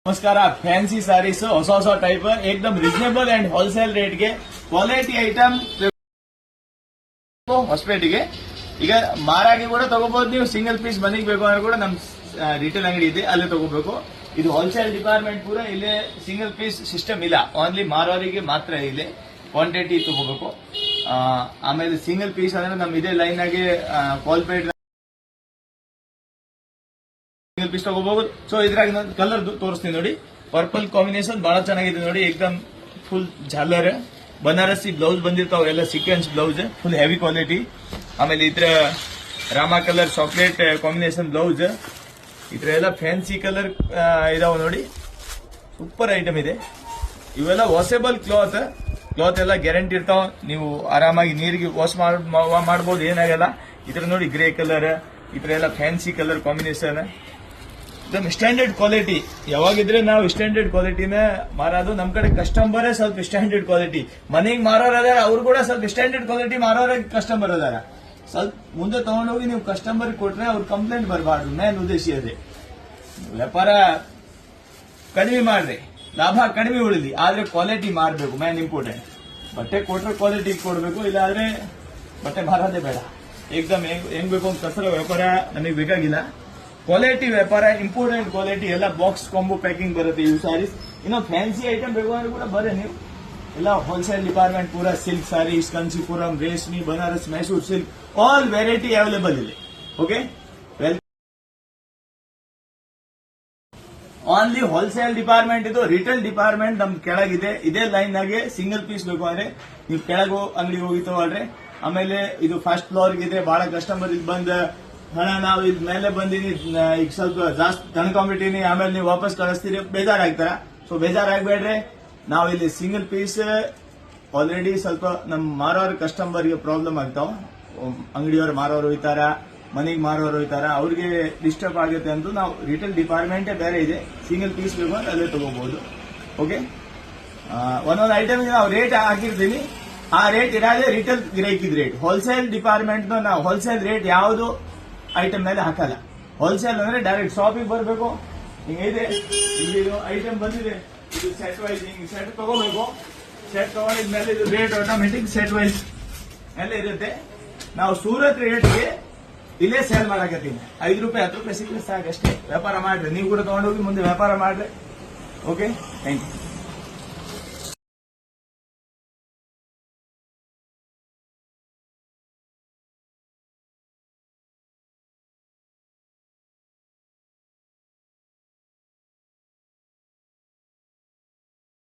ನಮಸ್ಕಾರ. Fancy sarees ಹೊಸ ಹೊಸ ಟೈಪ್ ಏಕದಮ್ ರೀಸನೇಬಲ್ ಅಂಡ್ ಹೋಲ್ಸೇಲ್ ರೇಟ್ಗೆ ಕ್ವಾಲಿಟಿ ಐಟಮ್ ಹೊಸಪೇಟೆಗೆ. ಈಗ ಮಾರಾಗಿ ಕೂಡ ತಗೋಬಹುದು ನೀವು. ಸಿಂಗಲ್ ಪೀಸ್ ಮನೆಗೆ ಬೇಕು ಅಂದ್ರೆ ಕೂಡ ನಮ್ ರಿಟೇಲ್ ಅಂಗಡಿ ಇದೆ, ಅಲ್ಲೇ ತಗೋಬೇಕು. ಇದು ಹೋಲ್ಸೇಲ್ ಡಿಪಾರ್ಟ್ಮೆಂಟ್ ಪೂರ ಇಲ್ಲೇ. ಸಿಂಗಲ್ ಪೀಸ್ ಸಿಸ್ಟಮ್ ಇಲ್ಲ, ಓನ್ಲಿ ಮಾರೋರಿಗೆ ಮಾತ್ರ ಇಲ್ಲಿ ಕ್ವಾಂಟಿಟಿ ತಗೋಬೇಕು. ಆಮೇಲೆ ಸಿಂಗಲ್ ಪೀಸ್ ಅಂದ್ರೆ ನಮ್ ಇದೇ ಲೈನ್ ಆಗಿ ಕಾಲ್ಪೇಟ್ ಸಿಂಗಲ್ ಪೀಸ್ ತಗೋಬಹುದು. ಸೊ ಇದ್ರಾಗ ಕಲರ್ ತೋರಿಸ್ತೀನಿ ನೋಡಿ. ಪರ್ಪಲ್ ಕಾಂಬಿನೇಷನ್ ಬಹಳ ಚೆನ್ನಾಗಿದೆ ನೋಡಿ. ಏಕದಮ್ ಫುಲ್ ಝಾಲರ್ ಬನಾರಸಿ ಬ್ಲೌಸ್ ಬಂದಿರ್ತಾವ, ಎಲ್ಲ sequence blouse, full heavy quality. ಆಮೇಲೆ ಇದ್ರ Rama colour chocolate combination blouse. ಇದ್ರ ಎಲ್ಲ ಫ್ಯಾನ್ಸಿ ಕಲರ್ ಇದಾವ ನೋಡಿ. ಸೂಪರ್ ಐಟಮ್ ಇದೆ. ಇವೆಲ್ಲ ವಾಷೇಬಲ್ ಕ್ಲಾತ್ ಎಲ್ಲ ಗ್ಯಾರಂಟಿ ಇರ್ತಾವ. ನೀವು ಆರಾಮಾಗಿ ನೀರಿಗೆ ವಾಶ್ ಮಾಡಬಹುದು, ಏನಾಗಲ್ಲ. ಇದ್ರ ನೋಡಿ ಗ್ರೇ ಕಲರ್, ಇದ್ರ ಎಲ್ಲ ಫ್ಯಾನ್ಸಿ ಕಲರ್ ಕಾಂಬಿನೇಷನ್. ಇದೊಂದು ಸ್ಟ್ಯಾಂಡರ್ಡ್ ಕ್ವಾಲಿಟಿ. ಯಾವಾಗಿದ್ರೆ ನಾವು ಸ್ಟ್ಯಾಂಡರ್ಡ್ ಕ್ವಾಲಿಟಿನ ಮಾರೋದು. ನಮ್ ಕಡೆ ಕಸ್ಟಮರೇ ಸ್ವಲ್ಪ ಸ್ಟ್ಯಾಂಡರ್ಡ್ ಕ್ವಾಲಿಟಿ. ಮನೆಗೆ ಮಾರೋರು ಅದಾರ, ಅವ್ರು ಕೂಡ ಸ್ವಲ್ಪ ಸ್ಟ್ಯಾಂಡರ್ಡ್ ಕ್ವಾಲಿಟಿ ಮಾರೋರ ಕಸ್ಟಮರ್ ಅದಾರ. ಸ್ವಲ್ಪ ಮುಂದೆ ತಗೊಂಡೋಗಿ ನೀವು ಕಸ್ಟಮರ್ ಕೊಟ್ರೆ ಅವ್ರ ಕಂಪ್ಲೇಂಟ್ ಬರಬಾರ್ದು. ಮೇನ್ ಉದ್ದೇಶ ಇದೆ. ವ್ಯಾಪಾರ ಕಡಿಮೆ ಮಾಡ್ರಿ, ಲಾಭ ಕಡಿಮೆ ಉಳಿಲಿ, ಆದ್ರೆ ಕ್ವಾಲಿಟಿ ಮಾರಬೇಕು. Main important. ಬಟ್ಟೆ ಕೊಟ್ರೆ ಕ್ವಾಲಿಟಿ ಕೊಡಬೇಕು, ಇಲ್ಲಾದ್ರೆ ಬಟ್ಟೆ ಮಾರೋದೇ ಬೇಡ. ಏಕದಮ್ ಹೆಂಗ್ ಬೇಕು ಅಂತ ಕಸರ ವ್ಯಾಪಾರ ನಮಗೆ ಬೇಕಾಗಿಲ್ಲ. ಕ್ವಾಲಿಟಿ ವ್ಯಾಪಾರ, ಇಂಪಾರ್ಟೆಂಟ್ ಕ್ವಾಲಿಟಿ. ಎಲ್ಲ ಬಾಕ್ಸ್ ಕಾಂಬೋ ಪ್ಯಾಕಿಂಗ್ ಬರುತ್ತೆ ಇವು ಸ್ಯಾರೀಸ್. ಇನ್ನು ಫ್ಯಾನ್ಸಿ ಐಟಮ್ ಬೇಕು ಅಂದ್ರೆ ಕೂಡ ಬರ್ರಿ ನೀವು. ಎಲ್ಲ ಹೋಲ್ಸೇಲ್ ಡಿಪಾರ್ಟ್ಮೆಂಟ್ ಪೂರ ಸಿಲ್ಕ್ ಸ್ಯಾರೀಸ್, ಕಂಚಿಪುರಂ, ರೇಷ್ಮಿ, Banaras, Mysuru silk, all variety available ಇದೆ. ಓಕೆ, ಓನ್ಲಿ ಹೋಲ್ಸೇಲ್ ಡಿಪಾರ್ಟ್ಮೆಂಟ್ ಇದು. ರಿಟೇಲ್ ಡಿಪಾರ್ಟ್ಮೆಂಟ್ ನಮ್ ಕೆಳಗಿದೆ. ಇದೇ ಲೈನ್ ಆಗಿ ಸಿಂಗಲ್ ಪೀಸ್ ಬೇಕು ಅಂದ್ರೆ ನೀವು ಕೆಳಗೆ ಅಂಗಡಿ ಹೋಗಿ ತಗೊಳ್ರಿ. ಆಮೇಲೆ ಇದು ಫಸ್ಟ್ ಫ್ಲೋರ್ ಇದೆ. ಬಹಳ ಕಸ್ಟಮರ್ ಇಲ್ಲಿ ಬಂದ ಹಣ ನಾವು ಇದ್ ಮೇಲೆ ಬಂದಿನಿ, ಈಗ ಸ್ವಲ್ಪ ಜಾಸ್ತಿ ತಣ್ಕೊಂಡ್ಬಿಟ್ಟಿನಿ, ಆಮೇಲೆ ನೀವು ವಾಪಸ್ ಕಳಿಸ್ತೀರಿ, ಬೇಜಾರಾಗ್ತಾರ. ಸೊ ಬೇಜಾರಾಗ್ಬೇಡ್ರಿ. ನಾವು ಇಲ್ಲಿ ಸಿಂಗಲ್ ಪೀಸ್ ಆಲ್ರೆಡಿ ಸ್ವಲ್ಪ ನಮ್ ಮಾರೋರ್ ಕಸ್ಟಮರ್ಗೆ ಪ್ರಾಬ್ಲಮ್ ಆಗ್ತಾವ. ಅಂಗಡಿಯವ್ರು ಮಾರೋರು ಹೋಯ್ತಾರ, ಮನೆಗೆ ಮಾರೋರು ಹೋಯ್ತಾರ, ಅವ್ರಿಗೆ ಡಿಸ್ಟರ್ಬ್ ಆಗುತ್ತೆ ಅಂತ ನಾವು ರಿಟೇಲ್ ಡಿಪಾರ್ಟ್ಮೆಂಟೇ ಬೇರೆ ಇದೆ. ಸಿಂಗಲ್ ಪೀಸ್ ಬೇಕು ಅಂದ್ರೆ ಅಲ್ಲೇ ತಗೋಬಹುದು. ಓಕೆ, ಒಂದೊಂದು ಐಟಮ್ ನಾವು ರೇಟ್ ಹಾಕಿರ್ತೀನಿ. ಆ ರೇಟ್ ಇರೋದೇ ರಿಟೇಲ್ ಗಿರಾಕಿದ್ ರೇಟ್. ಹೋಲ್ಸೇಲ್ ಡಿಪಾರ್ಟ್ಮೆಂಟ್ ನಾವು ಹೋಲ್ಸೇಲ್ ರೇಟ್ ಯಾವುದು ಐಟಮ್ ಮೇಲೆ ಹಾಕಲ್ಲ. ಹೋಲ್ಸೇಲ್ ಅಂದ್ರೆ ಡೈರೆಕ್ಟ್ ಶಾಪಿಗೆ ಬರಬೇಕು. ಹಿಂಗಿದೆ, ಇಲ್ಲಿ ಐಟಮ್ ಬಂದಿದೆ, ಇದು ಸೆಟ್ ವೈಸ್. ಹಿಂಗ್ ಸೆಟ್ ತಗೋಬೇಕು. ಸೆಟ್ ತಗೊಂಡಿದ್ಮೇಲೆ ಇದು ರೇಟ್ ಆಟೋಮೆಟಿಕ್ ಸೆಟ್ ವೈಸ್ ಎಲ್ಲ ಇರುತ್ತೆ. ನಾವು ಸೂರತ್ ರೇಟ್ಗೆ ಇಲ್ಲೇ ಸೇಲ್ ಮಾಡಕತ್ತೀನಿ. 5 ರೂಪಾಯಿ 10 ರೂಪಾಯಿ ಸಿಕ್ಕರೆ ಸಾಕಷ್ಟೇ. ವ್ಯಾಪಾರ ಮಾಡ್ರಿ. ನೀವು ಕೂಡ ತಗೊಂಡೋಗಿ ಮುಂದೆ ವ್ಯಾಪಾರ ಮಾಡ್ರಿ. Okay, thank you.